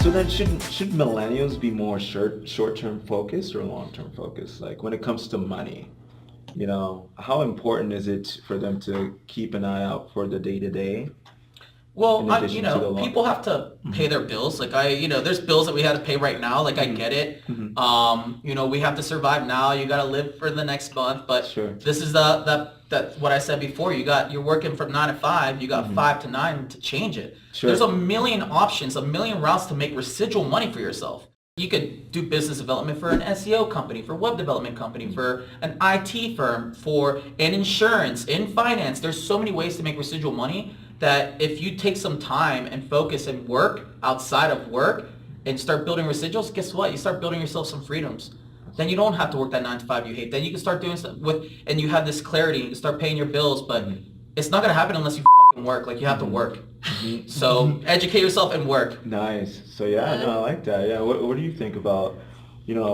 So then should millennials be more short-term focused or long-term focused? Like when it comes to money, how important is it for them to keep an eye out for the day-to-day? Well, people have to pay their bills. Like there's bills that we have to pay right now. Like I get it. We have to survive now. You got to live for the next month. But this is that what I said before. You're working from 9 to 5. You got 5 to 9 to change it. There's a million options, a million routes to make residual money for yourself. You could do business development for an SEO company, for web development company, for an IT firm, for an insurance, in finance. There's so many ways to make residual money that if you take some time and focus and work outside of work and start building residuals, guess what? You start building yourself some freedoms. Then you don't have to work that 9 to 5 you hate. Then you can start doing stuff and you have this clarity. You can start paying your bills, but it's not going to happen unless you fucking work. Like you have to work. So educate yourself and work. Nice. So I like that. Yeah. What do you think about,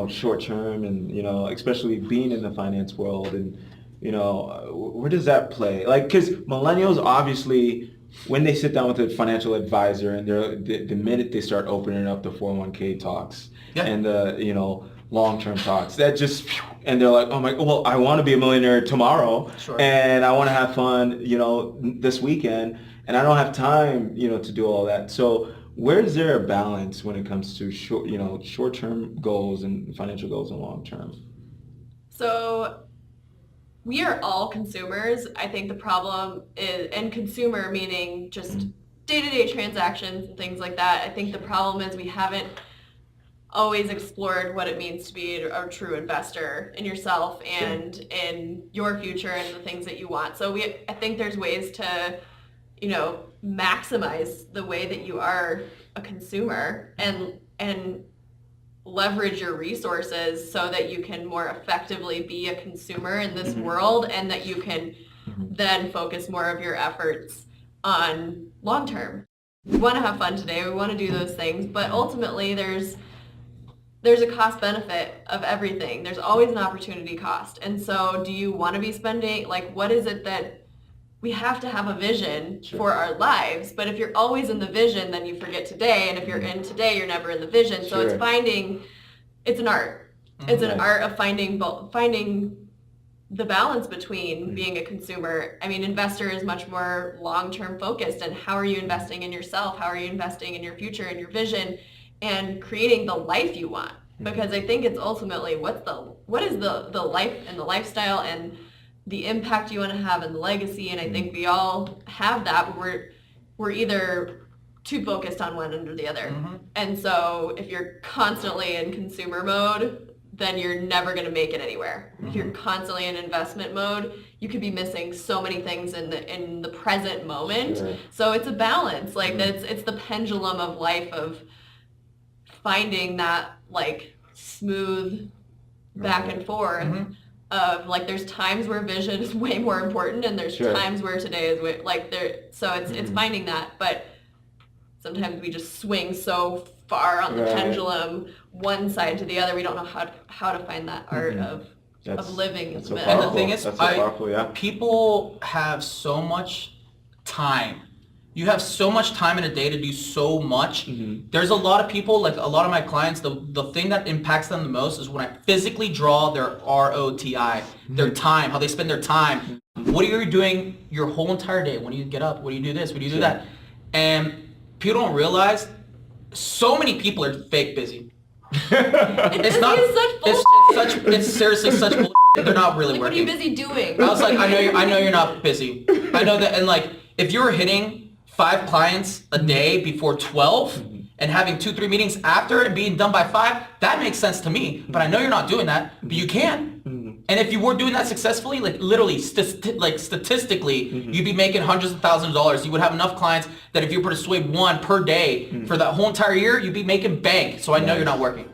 short term and, especially being in the finance world and, where does that play? Like, because millennials obviously, when they sit down with a financial advisor and the minute they start opening up the 401k talks and the, long-term talks, that just, and they're like, oh my, well, I want to be a millionaire tomorrow and I want to have fun, this weekend, and I don't have time, to do all that. So where is there a balance when it comes to short-term goals and financial goals and long-term? So we are all consumers. I think the problem is, and consumer meaning just day-to-day transactions and things like that. I think the problem is we haven't always explored what it means to be a true investor in yourself and in your future and the things that you want. So I think there's ways to, maximize the way that you are a consumer and leverage your resources so that you can more effectively be a consumer in this world, and that you can then focus more of your efforts on long term. We want to have fun today, we want to do those things, but ultimately there's a cost benefit of everything. There's always an opportunity cost. And so do you want to be spending, like, what is it that we have to have a vision for our lives, but if you're always in the vision, then you forget today, and if you're in today, you're never in the vision. So it's an art. It's an art of finding the balance between being a consumer. I mean, investor is much more long-term focused, and how are you investing in yourself? How are you investing in your future and your vision and creating the life you want? Because I think it's ultimately what is the life and the lifestyle and the impact you want to have and the legacy. And I think we all have that, but we're either too focused on one or the other. And so if you're constantly in consumer mode, then you're never going to make it anywhere. If you're constantly in investment mode, you could be missing so many things in the present moment. So it's a balance. Like it's the pendulum of life, of finding that like smooth back and forth of like, there's times where vision is way more important, and there's times where today is way, like there. So it's finding that, but sometimes we just swing so far on the pendulum, one side to the other. We don't know how to find that art of living in the middle. And the thing is, people have so much time. You have so much time in a day to do so much. There's a lot of people, like a lot of my clients, the thing that impacts them the most is when I physically draw their ROTI, their time, how they spend their time. What are you doing your whole entire day? When do you get up? What do you do this? What do you do that? And people don't realize so many people are fake busy. It's seriously such bullshit. They're not really working. What are you busy doing? I was like, I know you're not busy. I know that. And like, if you're hitting 5 clients a day before 12 and having 2-3 meetings after and being done by 5, that makes sense to me. But I know you're not doing that, but you can. And if you were doing that successfully, like literally, statistically, you'd be making hundreds of thousands of dollars. You would have enough clients that if you persuade one per day for that whole entire year, you'd be making bank. So I know you're not working.